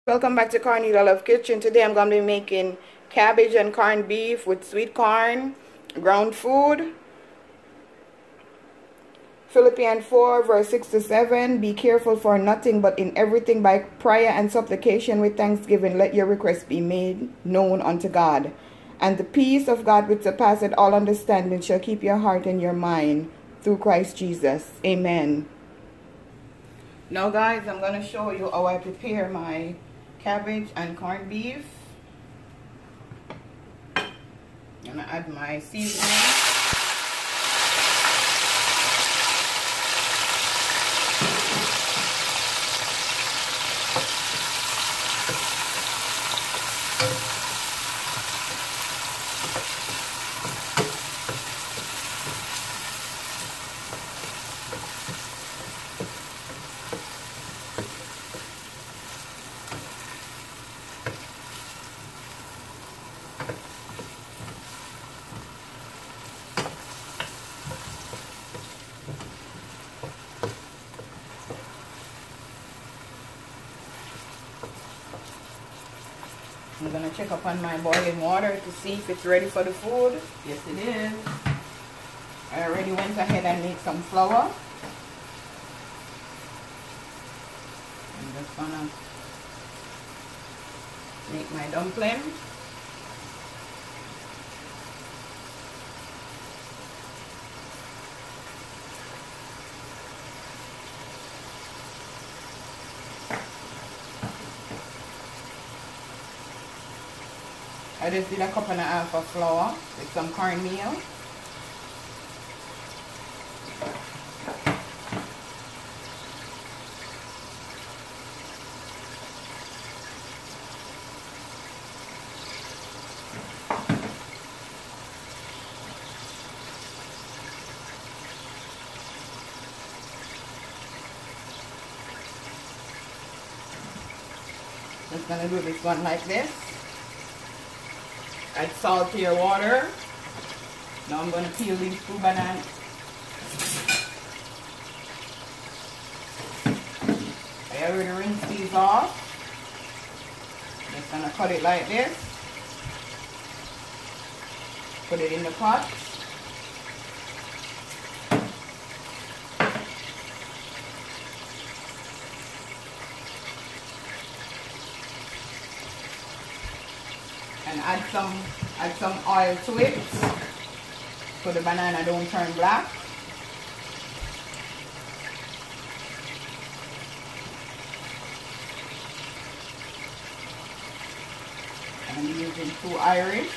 Welcome back to CORNELIALOVE KITCHEN. Today I'm going to be making cabbage and corned beef with sweet corn, ground food. Philippians 4 verse 6 to 7. Be careful for nothing, but in everything by prayer and supplication with thanksgiving let your requests be made known unto God. And the peace of God which surpasseth all understanding shall keep your heart and your mind through Christ Jesus. Amen. Now guys, I'm going to show you how I prepare my cabbage and corned beef. I'm going to add my seasoning. I'm going to check up on my boiling water to see if it's ready for the food. Yes, it is. I already went ahead and made some flour. I'm just going to make my dumpling. I just did a cup and a half of flour with some cornmeal. Just gonna do this one like this. Add salt to your water. Now I'm going to peel these 2 bananas. I already rinsed these off. Just going to cut it like this. Put it in the pot. And add some oil to it so the banana don't turn black. I'm using 2 Irish.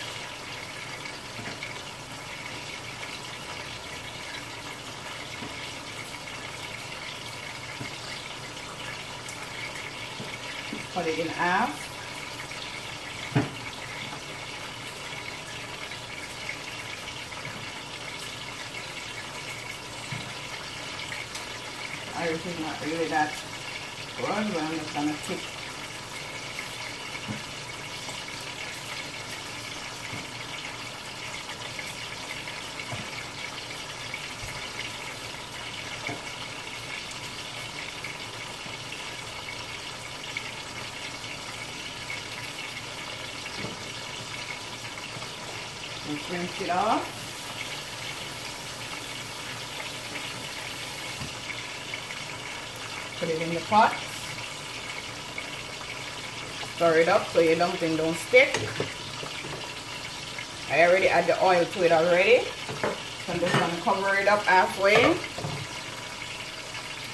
Cut it in half. Irish is not really that good, but I'm just gonna pick. Just rinse it off. Put it in the pot. Stir it up so your dumpling don't stick. I already add the oil to it already. So I'm just going to cover it up halfway.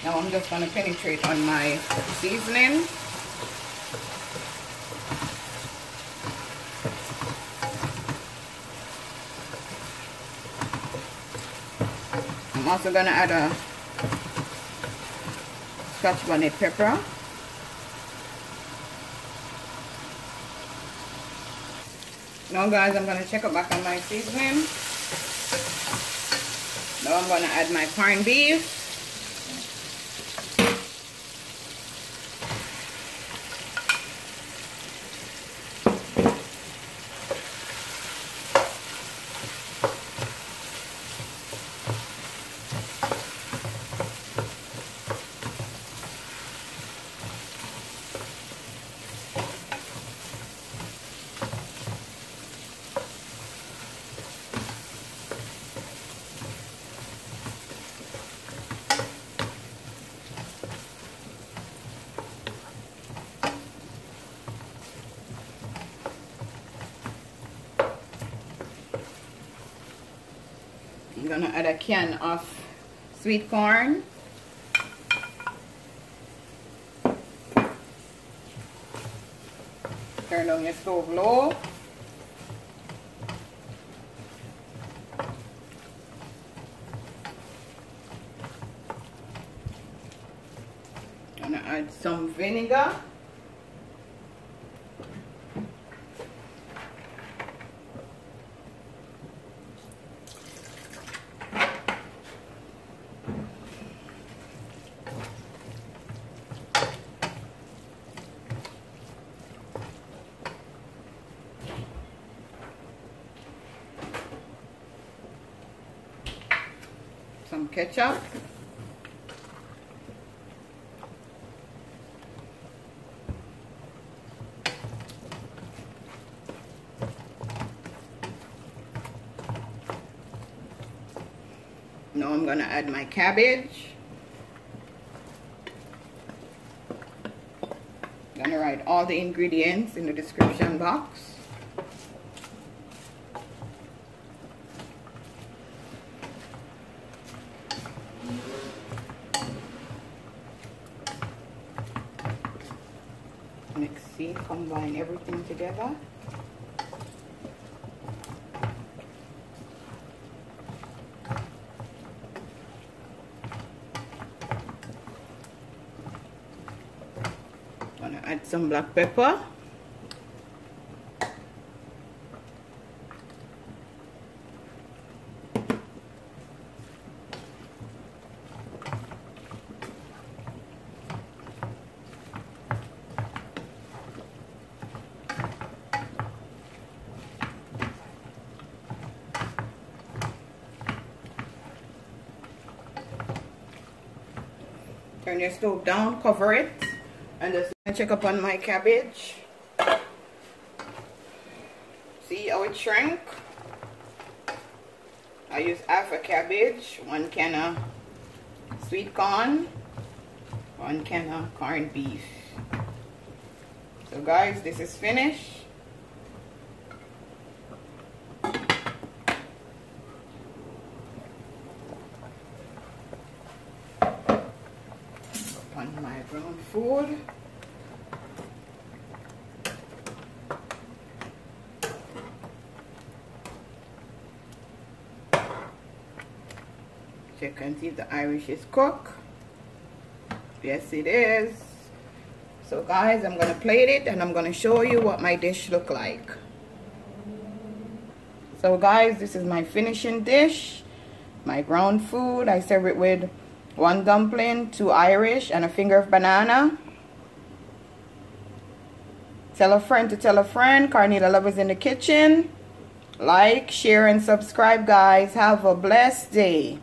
Now I'm just going to penetrate on my seasoning. I'm also going to add a Scotch bonnet pepper. Now guys, I'm going to check it back on my seasoning. Now I'm going to add my corned beef. I'm gonna add a can of sweet corn. Turn on your stove low. Gonna add some vinegar. Some ketchup. Now I'm gonna add my cabbage. I'm gonna write all the ingredients in the description box. Mix it, combine everything together. Gonna add some black pepper. Turn your stove down, cover it, and just check up on my cabbage. See how it shrank? I use half a cabbage, 1 can of sweet corn, 1 can of corned beef. So guys, this is finished. On my brown food. Check and see if the Irish is cooked. Yes, it is. So guys, I'm gonna plate it and I'm gonna show you what my dish look like. So guys, this is my finishing dish. My ground food. I serve it with 1 dumpling, 2 Irish, and a finger of banana. Tell a friend to tell a friend. Cornelia Love is in the kitchen. Like, share, and subscribe, guys. Have a blessed day.